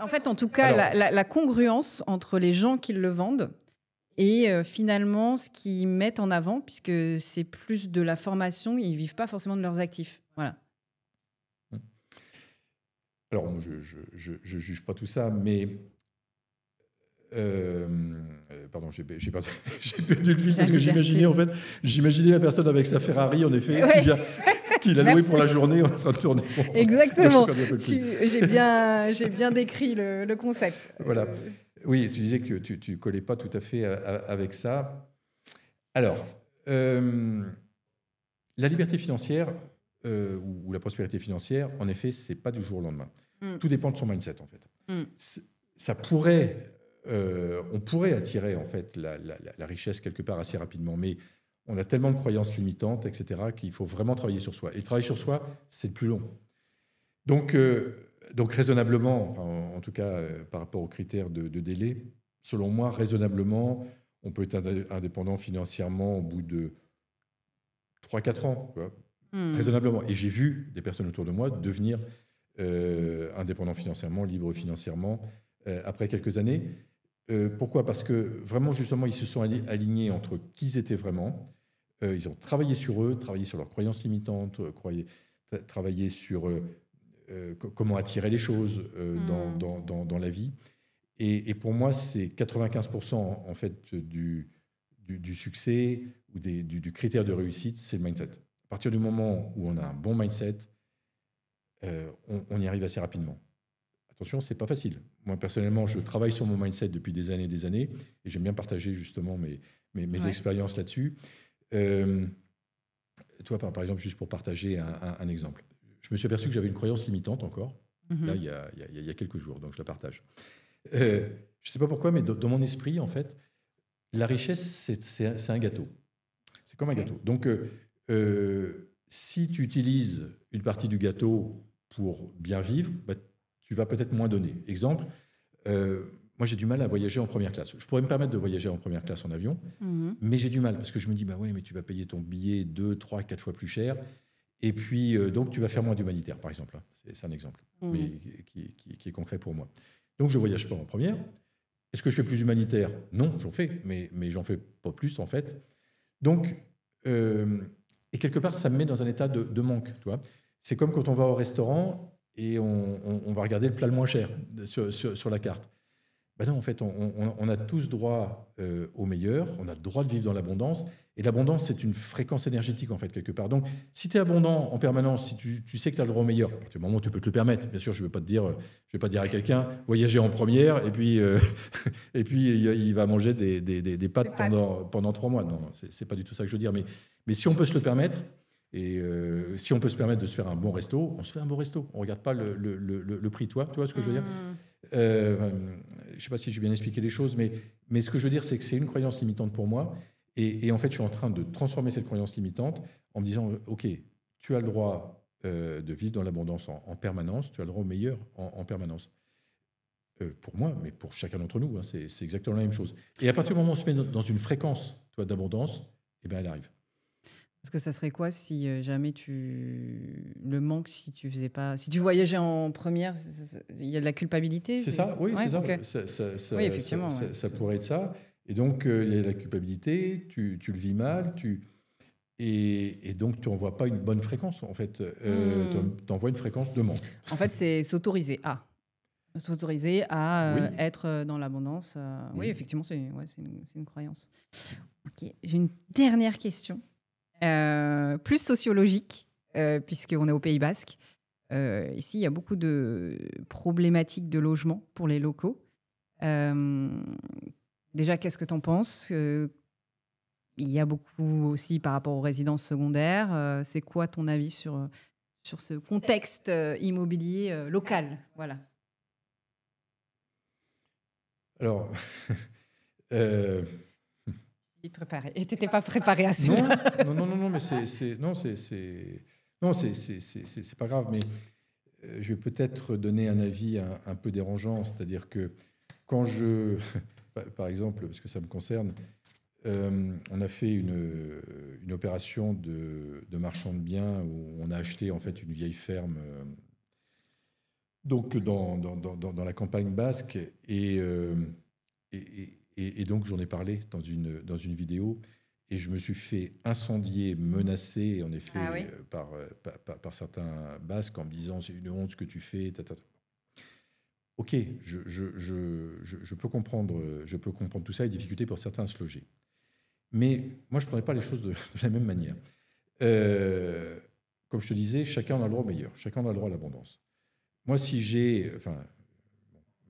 En fait, en tout cas, la congruence entre les gens qui le vendent et finalement, ce qu'ils mettent en avant, puisque c'est plus de la formation, ils ne vivent pas forcément de leurs actifs. Voilà. Alors, je ne juge pas tout ça, mais... pardon, j'ai perdu le fil parce que j'imaginais la personne avec sa Ferrari, en effet, qui l'a loué pour la journée en train de tourner. Exactement. J'ai bien décrit le concept. Voilà. Oui, tu disais que tu ne collais pas tout à fait avec ça. Alors, la liberté financière ou la prospérité financière, en effet, ce n'est pas du jour au lendemain. Tout dépend de son mindset, en fait. Ça pourrait... on pourrait attirer, en fait, la richesse quelque part assez rapidement, mais on a tellement de croyances limitantes, etc., qu'il faut vraiment travailler sur soi. Et le travail sur soi, c'est le plus long. Donc raisonnablement, en tout cas par rapport aux critères de délai, selon moi, raisonnablement, on peut être indépendant financièrement au bout de 3-4 ans. Raisonnablement. Et j'ai vu des personnes autour de moi devenir indépendants financièrement, libres financièrement, après quelques années. Pourquoi ? Parce que vraiment, justement, ils se sont alignés entre qui ils étaient vraiment. Ils ont travaillé sur eux, travaillé sur leurs croyances limitantes, travaillé sur... comment attirer les choses dans la vie. Et pour moi, c'est 95% en fait du succès ou du critère de réussite, c'est le mindset. À partir du moment où on a un bon mindset, on y arrive assez rapidement. Attention, ce n'est pas facile. Moi, personnellement, je travaille sur mon mindset depuis des années et j'aime bien partager justement mes expériences là-dessus. Toi, par exemple, juste pour partager un exemple. Je me suis aperçu que j'avais une croyance limitante encore, là, il y a quelques jours, donc je la partage. Je ne sais pas pourquoi, mais dans mon esprit, en fait, la richesse, c'est un gâteau. C'est comme un gâteau. Donc, si tu utilises une partie du gâteau pour bien vivre, bah, tu vas peut-être moins donner. Exemple, moi, j'ai du mal à voyager en première classe. Je pourrais me permettre de voyager en première classe en avion, mais j'ai du mal parce que je me dis, bah ouais, mais tu vas payer ton billet 2, 3, 4 fois plus cher. Et puis, donc, tu vas faire moins d'humanitaire, par exemple. C'est un exemple, mais qui est concret pour moi. Donc, je ne voyage pas en première. Est-ce que je fais plus humanitaire? Non, j'en fais, mais j'en fais pas plus, en fait. Donc, et quelque part, ça me met dans un état de manque. Tu vois. C'est comme quand on va au restaurant et on va regarder le plat le moins cher sur la carte. Ben non, en fait, on a tous droit au meilleur, on a le droit de vivre dans l'abondance. Et l'abondance, c'est une fréquence énergétique, en fait, quelque part. Donc, si tu es abondant en permanence, si tu sais que tu as le droit au meilleur, à partir du moment où tu peux te le permettre, bien sûr, je ne vais pas dire à quelqu'un, voyager en première, et puis il va manger des pâtes pendant 3 mois. Non, ce n'est pas du tout ça que je veux dire. Mais si on peut se le permettre, et si on peut se permettre de se faire un bon resto, on se fait un bon resto. On ne regarde pas le prix. Tu vois ce que je veux dire? Je ne sais pas si j'ai bien expliqué les choses, mais ce que je veux dire, c'est que c'est une croyance limitante pour moi. Et en fait, je suis en train de transformer cette croyance limitante en me disant, OK, tu as le droit de vivre dans l'abondance en permanence, tu as le droit au meilleur en permanence. Pour moi, mais pour chacun d'entre nous, hein, c'est exactement la même chose. Et à partir du moment où on se met dans une fréquence d'abondance, eh ben, elle arrive. Parce que ça serait quoi si jamais le manque, si tu voyageais en première, il y a de la culpabilité? C'est ça, oui, c'est ça. Okay. Oui, effectivement. Ça pourrait être ça. Et donc, il y a la culpabilité, tu le vis mal, et donc tu n'envoies pas une bonne fréquence, en fait. Tu envoies une fréquence de manque. En fait, c'est s'autoriser à être dans l'abondance. Oui, effectivement, c'est une croyance. Okay. J'ai une dernière question. Plus sociologique, puisqu'on est au Pays Basque. Ici, il y a beaucoup de problématiques de logement pour les locaux. Déjà, qu'est-ce que tu en penses? Il y a beaucoup aussi par rapport aux résidences secondaires. C'est quoi ton avis sur ce contexte immobilier local? Voilà. Alors... Préparé. Et tu n'étais pas préparé à ça. Non, mais c'est pas grave, mais je vais peut-être donner un avis un peu dérangeant, c'est-à-dire que quand par exemple, parce que ça me concerne, on a fait une opération de marchand de biens où on a acheté en fait une vieille ferme donc dans la campagne basque et donc, j'en ai parlé dans une vidéo et je me suis fait incendier, menacer, en effet, par certains Basques en me disant « c'est une honte ce que tu fais ». Ok, je peux comprendre tout ça et difficulté pour certains à se loger. Mais moi, je ne prendrais pas les choses de la même manière. Comme je te disais, chacun a le droit au meilleur, chacun a le droit à l'abondance. Moi, si j'ai...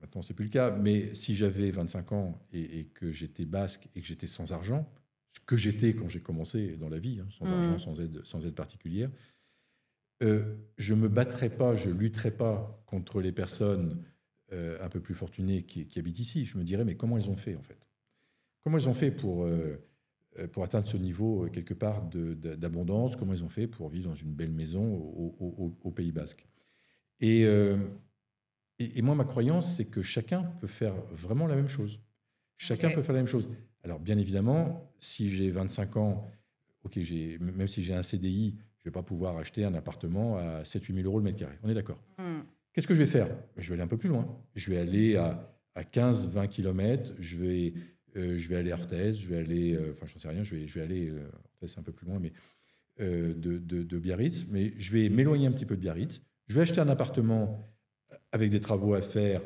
Maintenant, ce n'est plus le cas, mais si j'avais 25 ans et que j'étais basque et que j'étais sans argent, ce que j'étais quand j'ai commencé dans la vie, hein, sans argent, sans aide particulière, je ne me battrais pas, je ne lutterais pas contre les personnes un peu plus fortunées qui habitent ici. Je me dirais, mais comment elles ont fait, en fait? Comment elles ont fait pour atteindre ce niveau, quelque part, d'abondance? Comment elles ont fait pour vivre dans une belle maison au Pays Basque? Et moi, ma croyance, c'est que chacun peut faire vraiment la même chose. Chacun peut faire la même chose. Alors, bien évidemment, si j'ai 25 ans, même si j'ai un CDI, je ne vais pas pouvoir acheter un appartement à 7 000 – 8 000 € le mètre carré. On est d'accord. Qu'est-ce que je vais faire? Je vais aller un peu plus loin. Je vais aller à 15-20 km. Je vais aller à Orthez. Je vais aller... j'en sais rien. Je vais aller... Orthez, c'est un peu plus loin, mais de Biarritz. Mais je vais m'éloigner un petit peu de Biarritz. Je vais acheter un appartement avec des travaux à faire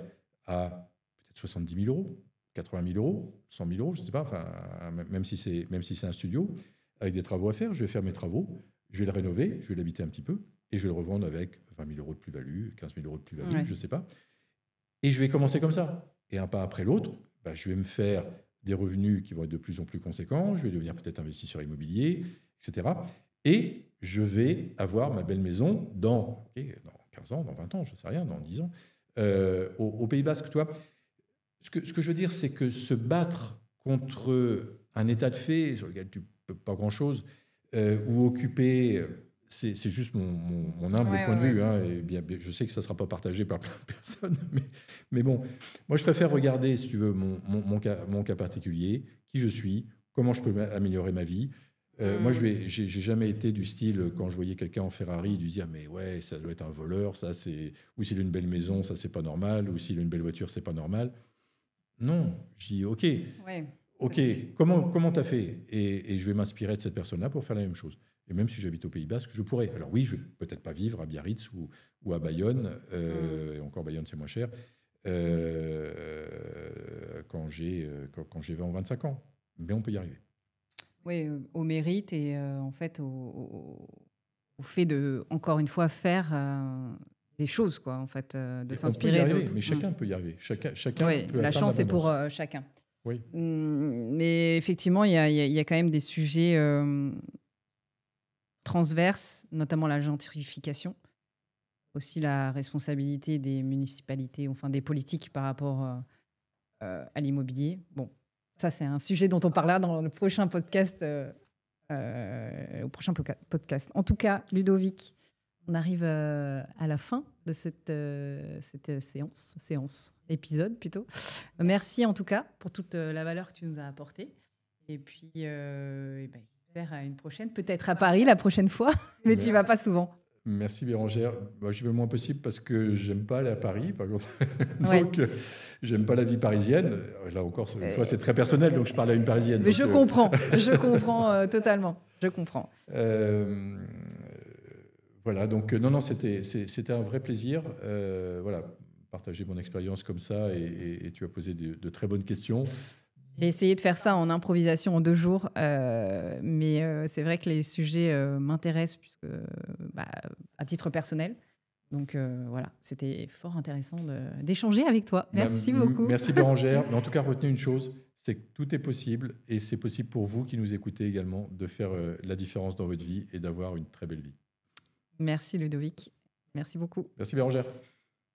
à peut-être 70 000 €, 80 000 €, 100 000 €, je ne sais pas, même si c'est un studio, avec des travaux à faire, je vais faire mes travaux, je vais le rénover, je vais l'habiter un petit peu, et je vais le revendre avec 20 000 euros de plus-value, 15 000 euros de plus-value, Ouais. je ne sais pas. Et je vais commencer comme ça. Et un pas après l'autre, je vais me faire des revenus qui vont être de plus en plus conséquents, je vais devenir peut-être investisseur immobilier, etc. Et je vais avoir ma belle maison dans 15 ans, dans 20 ans, je ne sais rien, dans 10 ans, au Pays Basque. Toi, ce que je veux dire, c'est que se battre contre un état de fait sur lequel tu ne peux pas grand-chose, ou occuper... C'est juste mon humble point de vue. Hein, et bien, je sais que ça ne sera pas partagé par plein de personnes. Mais bon, moi, je préfère regarder, si tu veux, mon cas particulier, qui je suis, comment je peux améliorer ma vie. Moi, j'ai jamais été du style, quand je voyais quelqu'un en Ferrari, de dire, mais ouais, ça doit être un voleur, ça c'est... Ou s'il a une belle maison, ça c'est pas normal. Ou s'il a une belle voiture, c'est pas normal. Non, je dis, OK, comment tu as fait et je vais m'inspirer de cette personne-là pour faire la même chose. Et même si j'habite au Pays Basque, je pourrais. Alors oui, je ne vais peut-être pas vivre à Biarritz ou à Bayonne, et encore Bayonne c'est moins cher, quand j'ai 20 ou 25 ans. Mais on peut y arriver. Oui, au mérite et en fait au fait de, encore une fois, faire des choses, quoi, en fait, de s'inspirer d'autres. Mais chacun peut y arriver. Chacun peut la chance est pour chacun. Oui. Mais effectivement, il y a quand même des sujets transverses, notamment la gentrification, aussi la responsabilité des municipalités, enfin des politiques par rapport à l'immobilier. Bon, ça c'est un sujet dont on parlera dans le prochain podcast. Au prochain podcast. En tout cas, Ludovic, on arrive à la fin de cette épisode plutôt. Merci en tout cas pour toute la valeur que tu nous as apportée. Et puis, j'espère à une prochaine, peut-être à Paris la prochaine fois, mais tu ne vas pas souvent. Merci Bérangère. Moi, j'y vais le moins possible parce que j'aime pas aller à Paris, par contre. Donc, j'aime pas la vie parisienne. Là encore, une fois, c'est très personnel, donc je parle à une Parisienne. Mais je comprends totalement. Je comprends. Voilà, donc non, c'était un vrai plaisir. Voilà, partager mon expérience comme ça et tu as posé de très bonnes questions. J'ai essayé de faire ça en improvisation en 2 jours, mais c'est vrai que les sujets m'intéressent puisque, à titre personnel. Donc voilà, c'était fort intéressant d'échanger avec toi. Merci beaucoup. Merci Bérangère. Mais en tout cas, retenez une chose, c'est que tout est possible et c'est possible pour vous qui nous écoutez également de faire la différence dans votre vie et d'avoir une très belle vie. Merci Ludovic. Merci beaucoup. Merci Bérangère.